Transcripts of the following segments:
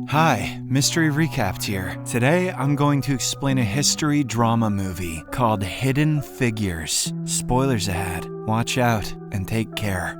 Hi, Mystery Recapped here. Today I'm going to explain a history drama movie called Hidden Figures. Spoilers ahead. Watch out and take care.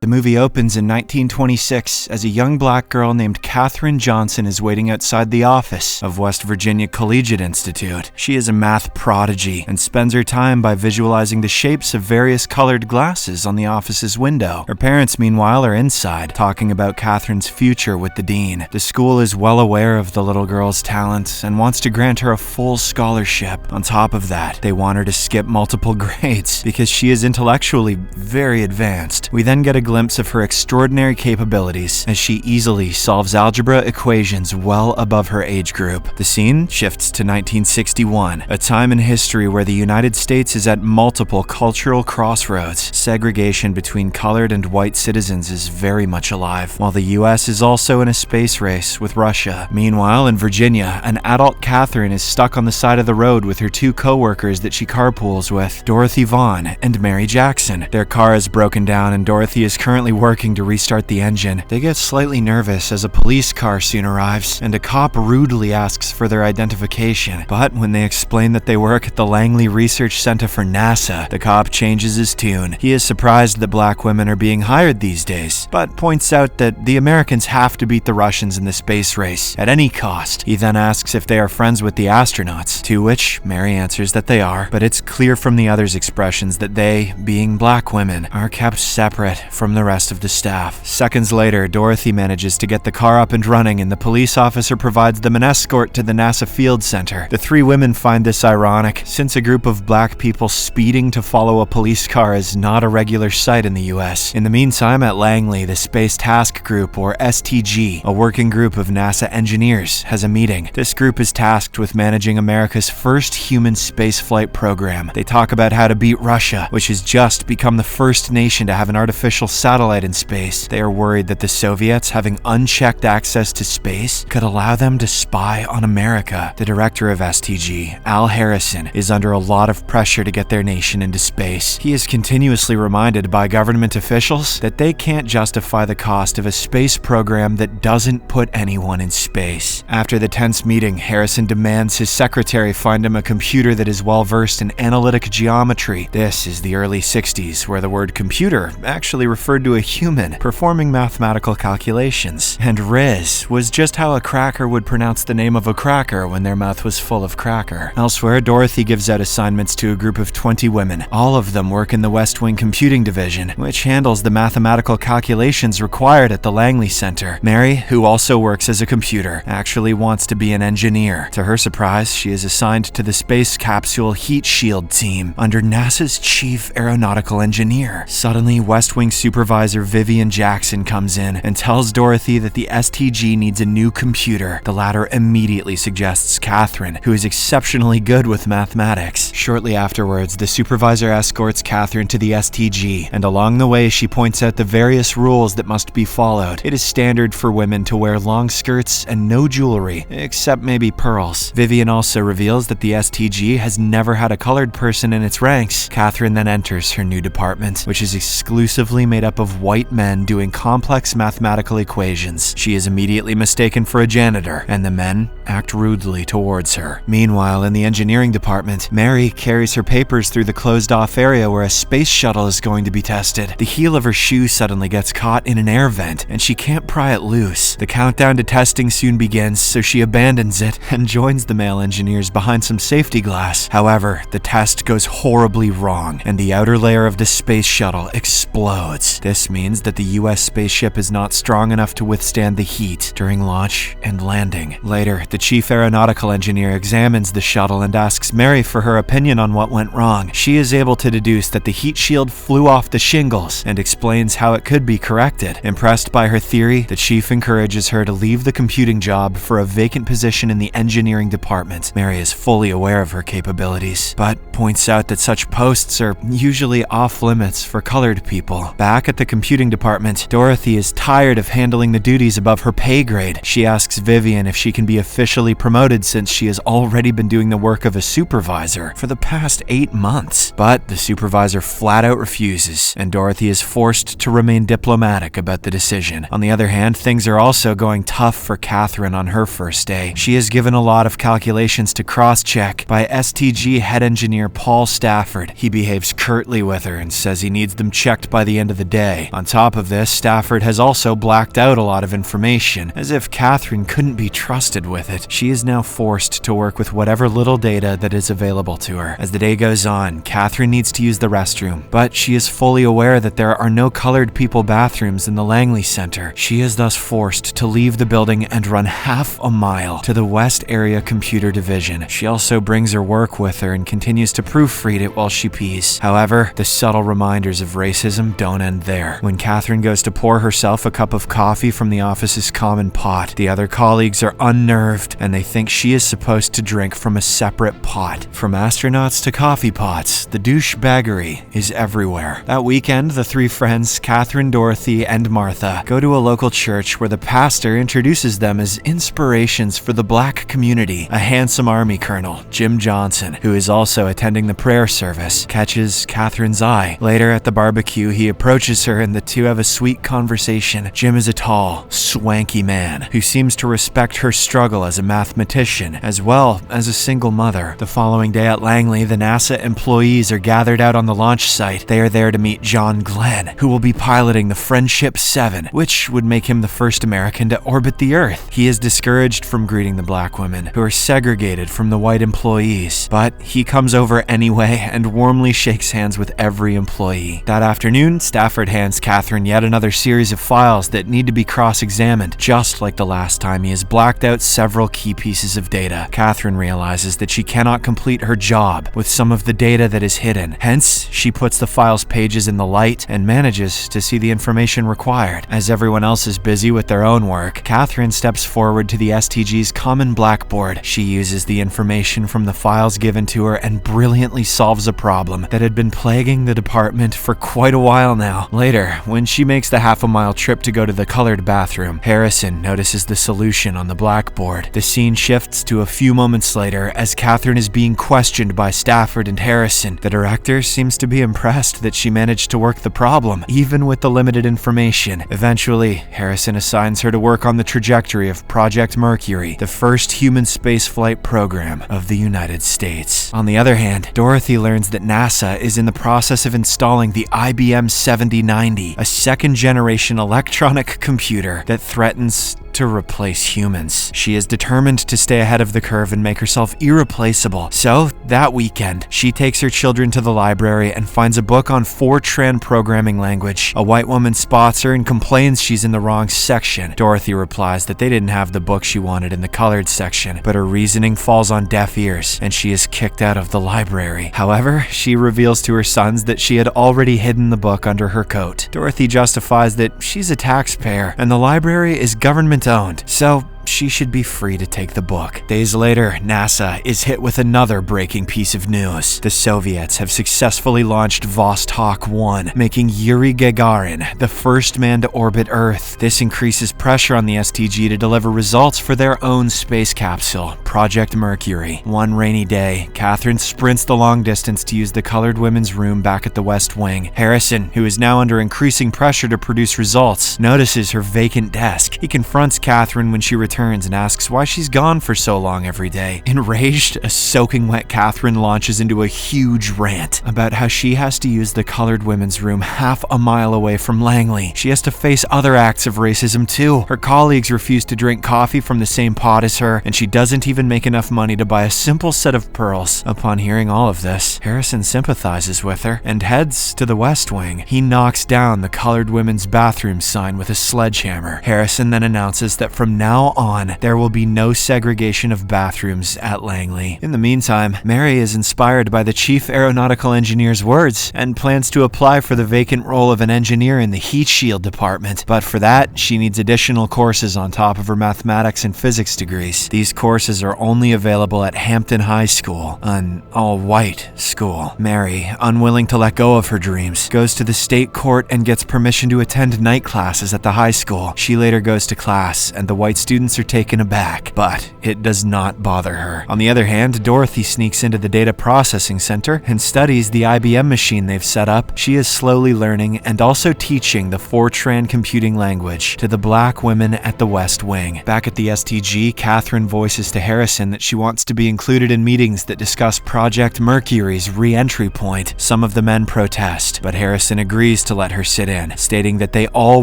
The movie opens in 1926 as a young black girl named Katherine Johnson is waiting outside the office of West Virginia Collegiate Institute. She is a math prodigy and spends her time by visualizing the shapes of various colored glasses on the office's window. Her parents, meanwhile, are inside, talking about Katherine's future with the dean. The school is well aware of the little girl's talent and wants to grant her a full scholarship. On top of that, they want her to skip multiple grades because she is intellectually very advanced. We then get a glimpse of her extraordinary capabilities as she easily solves algebra equations well above her age group. The scene shifts to 1961, a time in history where the United States is at multiple cultural crossroads. Segregation between colored and white citizens is very much alive, while the US is also in a space race with Russia. Meanwhile, in Virginia, an adult Katherine is stuck on the side of the road with her two co-workers that she carpools with, Dorothy Vaughan and Mary Jackson. Their car is broken down and Dorothy is currently working to restart the engine. They get slightly nervous as a police car soon arrives, and a cop rudely asks for their identification. But when they explain that they work at the Langley Research Center for NASA, the cop changes his tune. He is surprised that black women are being hired these days, but points out that the Americans have to beat the Russians in the space race at any cost. He then asks if they are friends with the astronauts, to which Mary answers that they are, but it's clear from the others' expressions that they, being black women, are kept separate from the rest of the staff. Seconds later, Dorothy manages to get the car up and running and the police officer provides them an escort to the NASA Field Center. The three women find this ironic, since a group of black people speeding to follow a police car is not a regular sight in the US. In the meantime, at Langley, the Space Task Group, or STG, a working group of NASA engineers, has a meeting. This group is tasked with managing America's first human spaceflight program. They talk about how to beat Russia, which has just become the first nation to have an artificial satellite in space. They are worried that the Soviets, having unchecked access to space, could allow them to spy on America. The director of STG, Al Harrison, is under a lot of pressure to get their nation into space. He is continuously reminded by government officials that they can't justify the cost of a space program that doesn't put anyone in space. After the tense meeting, Harrison demands his secretary find him a computer that is well versed in analytic geometry. This is the early 60s, where the word computer actually referred to a human performing mathematical calculations, and Riz was just how a cracker would pronounce the name of a cracker when their mouth was full of cracker. Elsewhere, Dorothy gives out assignments to a group of 20 women. All of them work in the West Wing Computing Division, which handles the mathematical calculations required at the Langley Center. Mary, who also works as a computer, actually wants to be an engineer. To her surprise, she is assigned to the space capsule heat shield team under NASA's chief aeronautical engineer. Suddenly, West Wing supervisor Vivian Jackson comes in and tells Dorothy that the STG needs a new computer. The latter immediately suggests Katherine, who is exceptionally good with mathematics. Shortly afterwards, the supervisor escorts Katherine to the STG, and along the way she points out the various rules that must be followed. It is standard for women to wear long skirts and no jewelry, except maybe pearls. Vivian also reveals that the STG has never had a colored person in its ranks. Katherine then enters her new department, which is exclusively made up of white men doing complex mathematical equations. She is immediately mistaken for a janitor, and the men act rudely towards her. Meanwhile, in the engineering department, Mary carries her papers through the closed-off area where a space shuttle is going to be tested. The heel of her shoe suddenly gets caught in an air vent, and she can't pry it loose. The countdown to testing soon begins, so she abandons it and joins the male engineers behind some safety glass. However, the test goes horribly wrong, and the outer layer of the space shuttle explodes. This means that the US spaceship is not strong enough to withstand the heat during launch and landing. Later, the chief aeronautical engineer examines the shuttle and asks Mary for her opinion on what went wrong. She is able to deduce that the heat shield flew off the shingles and explains how it could be corrected. Impressed by her theory, the chief encourages her to leave the computing job for a vacant position in the engineering department. Mary is fully aware of her capabilities, but points out that such posts are usually off limits for colored people. Back at the computing department, Dorothy is tired of handling the duties above her pay grade. She asks Vivian if she can be officially promoted since she has already been doing the work of a supervisor for the past 8 months. But the supervisor flat out refuses, and Dorothy is forced to remain diplomatic about the decision. On the other hand, things are also going tough for Katherine on her first day. She is given a lot of calculations to cross-check by STG head engineer Paul Stafford. He behaves curtly with her and says he needs them checked by the end of the day. On top of this, Stafford has also blacked out a lot of information, as if Katherine couldn't be trusted with it. She is now forced to work with whatever little data that is available to her. As the day goes on, Katherine needs to use the restroom, but she is fully aware that there are no colored people bathrooms in the Langley Center. She is thus forced to leave the building and run half a mile to the West Area Computer Division. She also brings her work with her and continues to proofread it while she pees. However, the subtle reminders of racism don't end there. When Katherine goes to pour herself a cup of coffee from the office's common pot, the other colleagues are unnerved and they think she is supposed to drink from a separate pot. From astronauts to coffee pots, the douchebaggery is everywhere. That weekend, the three friends, Katherine, Dorothy, and Martha, go to a local church where the pastor introduces them as inspirations for the black community. A handsome army colonel, Jim Johnson, who is also attending the prayer service, catches Katherine's eye. Later at the barbecue, he approaches her and the two have a sweet conversation. Jim is a tall, swanky man who seems to respect her struggle as a mathematician, as well as a single mother. The following day at Langley, the NASA employees are gathered out on the launch site. They are there to meet John Glenn, who will be piloting the Friendship 7, which would make him the first American to orbit the Earth. He is discouraged from greeting the black women, who are segregated from the white employees, but he comes over anyway and warmly shakes hands with every employee. That afternoon, Stafford hands Katherine yet another series of files that need to be cross-examined. Just like the last time, he has blacked out several key pieces of data. Katherine realizes that she cannot complete her job with some of the data that is hidden. Hence, she puts the file's pages in the light and manages to see the information required. As everyone else is busy with their own work, Katherine steps forward to the STG's common blackboard. She uses the information from the files given to her and brilliantly solves a problem that had been plaguing the department for quite a while now. Later, when she makes the half-a-mile trip to go to the colored bathroom, Harrison notices the solution on the blackboard. The scene shifts to a few moments later as Katherine is being questioned by Stafford and Harrison. The director seems to be impressed that she managed to work the problem, even with the limited information. Eventually, Harrison assigns her to work on the trajectory of Project Mercury, the first human spaceflight program of the United States. On the other hand, Dorothy learns that NASA is in the process of installing the IBM 7090, a second-generation electronic computer that threatens to replace humans. She is determined to stay ahead of the curve and make herself irreplaceable. So, that weekend, she takes her children to the library and finds a book on Fortran programming language. A white woman spots her and complains she's in the wrong section. Dorothy replies that they didn't have the book she wanted in the colored section, but her reasoning falls on deaf ears, and she is kicked out of the library. However, she reveals to her sons that she had already hidden the book under her coat. Dorothy justifies that she's a taxpayer, and the library is government owned, so she should be free to take the book. Days later, NASA is hit with another breaking piece of news. The Soviets have successfully launched Vostok 1, making Yuri Gagarin the first man to orbit Earth. This increases pressure on the STG to deliver results for their own space capsule, Project Mercury. One rainy day, Katherine sprints the long distance to use the colored women's room back at the West Wing. Harrison, who is now under increasing pressure to produce results, notices her vacant desk. He confronts Katherine when she returns and asks why she's gone for so long every day. Enraged, a soaking wet Katherine launches into a huge rant about how she has to use the colored women's room half a mile away from Langley. She has to face other acts of racism too. Her colleagues refuse to drink coffee from the same pot as her, and she doesn't even make enough money to buy a simple set of pearls. Upon hearing all of this, Harrison sympathizes with her and heads to the West Wing. He knocks down the colored women's bathroom sign with a sledgehammer. Harrison then announces that from now on, there will be no segregation of bathrooms at Langley. In the meantime, Mary is inspired by the chief aeronautical engineer's words and plans to apply for the vacant role of an engineer in the heat shield department. But for that, she needs additional courses on top of her mathematics and physics degrees. These courses are only available at Hampton High School, an all-white school. Mary, unwilling to let go of her dreams, goes to the state court and gets permission to attend night classes at the high school. She later goes to class, and the white students are taken aback, but it does not bother her. On the other hand, Dorothy sneaks into the data processing center and studies the IBM machine they've set up. She is slowly learning and also teaching the Fortran computing language to the black women at the West Wing. Back at the STG, Katherine voices to Harrison that she wants to be included in meetings that discuss Project Mercury's re-entry point. Some of the men protest, but Harrison agrees to let her sit in, stating that they all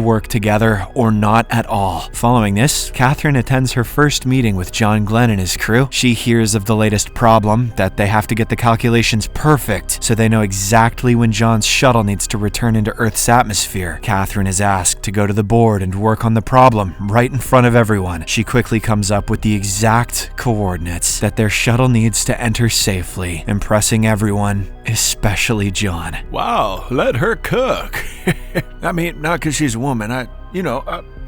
work together or not at all. Following this, Katherine attends her first meeting with John Glenn and his crew. She hears of the latest problem, that they have to get the calculations perfect so they know exactly when John's shuttle needs to return into Earth's atmosphere. Katherine is asked to go to the board and work on the problem right in front of everyone. She quickly comes up with the exact coordinates that their shuttle needs to enter safely, impressing everyone, especially John. Wow, let her cook. I mean, not because she's a woman.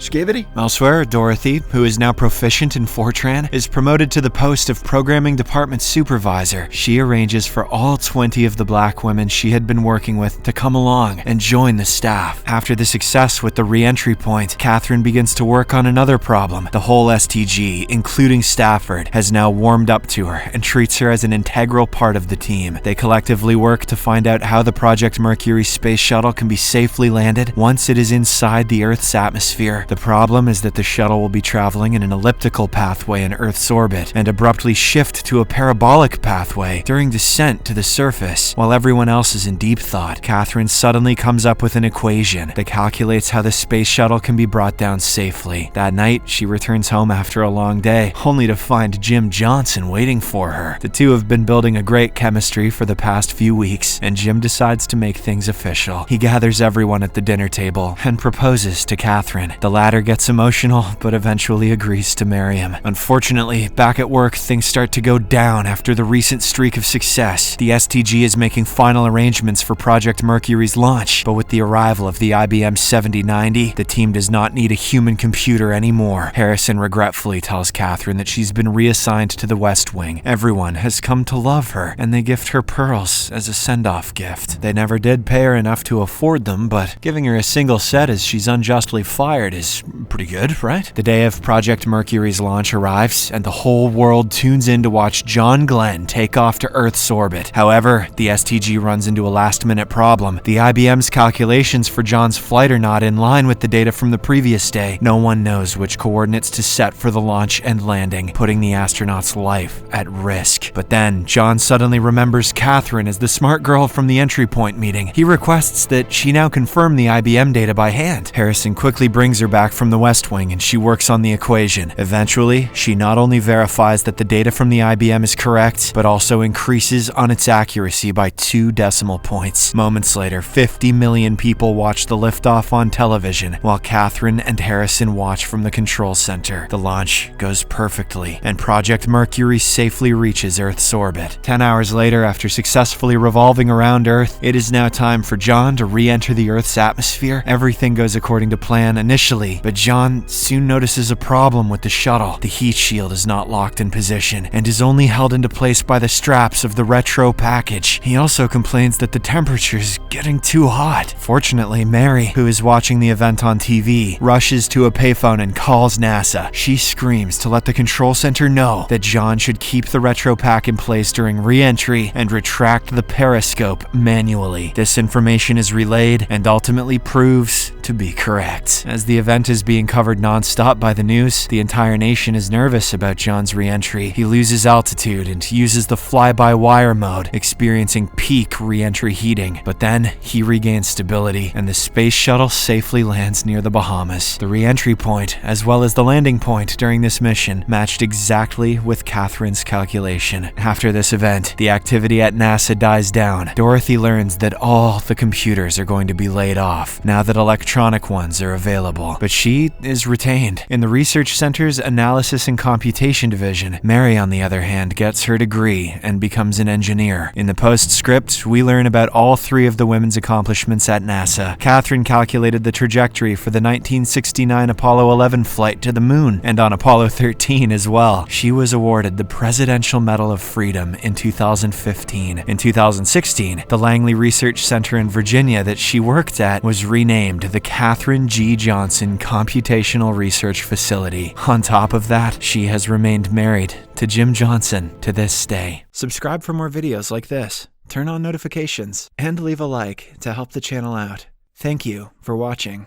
Skivity? Elsewhere, Dorothy, who is now proficient in Fortran, is promoted to the post of Programming Department Supervisor. She arranges for all 20 of the black women she had been working with to come along and join the staff. After the success with the re-entry point, Katherine begins to work on another problem. The whole STG, including Stafford, has now warmed up to her and treats her as an integral part of the team. They collectively work to find out how the Project Mercury space shuttle can be safely landed once it is inside the Earth's atmosphere. The problem is that the shuttle will be traveling in an elliptical pathway in Earth's orbit and abruptly shift to a parabolic pathway during descent to the surface. While everyone else is in deep thought, Katherine suddenly comes up with an equation that calculates how the space shuttle can be brought down safely. That night, she returns home after a long day, only to find Jim Johnson waiting for her. The two have been building a great chemistry for the past few weeks, and Jim decides to make things official. He gathers everyone at the dinner table and proposes to Katherine. The latter gets emotional, but eventually agrees to marry him. Unfortunately, back at work, things start to go down after the recent streak of success. The STG is making final arrangements for Project Mercury's launch, but with the arrival of the IBM 7090, the team does not need a human computer anymore. Harrison regretfully tells Katherine that she's been reassigned to the West Wing. Everyone has come to love her, and they gift her pearls as a send-off gift. They never did pay her enough to afford them, but giving her a single set as she's unjustly fired is pretty good, right? The day of Project Mercury's launch arrives, and the whole world tunes in to watch John Glenn take off to Earth's orbit. However, the STG runs into a last-minute problem. The IBM's calculations for John's flight are not in line with the data from the previous day. No one knows which coordinates to set for the launch and landing, putting the astronaut's life at risk. But then, John suddenly remembers Katherine as the smart girl from the entry point meeting. He requests that she now confirm the IBM data by hand. Harrison quickly brings her back from the West Wing, and she works on the equation. Eventually, she not only verifies that the data from the IBM is correct, but also increases on its accuracy by 2 decimal points. Moments later, 50 million people watch the liftoff on television, while Katherine and Harrison watch from the control center. The launch goes perfectly, and Project Mercury safely reaches Earth's orbit. 10 hours later, after successfully revolving around Earth, it is now time for John to re-enter the Earth's atmosphere. Everything goes according to plan initially, but John soon notices a problem with the shuttle. The heat shield is not locked in position and is only held into place by the straps of the retro package. He also complains that the temperature is getting too hot. Fortunately, Mary, who is watching the event on TV, rushes to a payphone and calls NASA. She screams to let the control center know that John should keep the retro pack in place during re-entry and retract the periscope manually. This information is relayed and ultimately proves to be correct. As the event is being covered non-stop by the news, the entire nation is nervous about John's re-entry. He loses altitude and uses the fly-by-wire mode, experiencing peak re-entry heating. But then, he regains stability, and the space shuttle safely lands near the Bahamas. The re-entry point, as well as the landing point during this mission, matched exactly with Katherine's calculation. After this event, the activity at NASA dies down. Dorothy learns that all the computers are going to be laid off, now that electronic ones are available. But she Dorothy is retained. In the Research Center's Analysis and Computation Division, Mary, on the other hand, gets her degree and becomes an engineer. In the postscript, we learn about all three of the women's accomplishments at NASA. Katherine calculated the trajectory for the 1969 Apollo 11 flight to the moon, and on Apollo 13 as well. She was awarded the Presidential Medal of Freedom in 2015. In 2016, the Langley Research Center in Virginia that she worked at was renamed the Katherine G. Johnson Computational Research Facility. On top of that, she has remained married to Jim Johnson to this day. Subscribe for more videos like this, turn on notifications, and leave a like to help the channel out. Thank you for watching.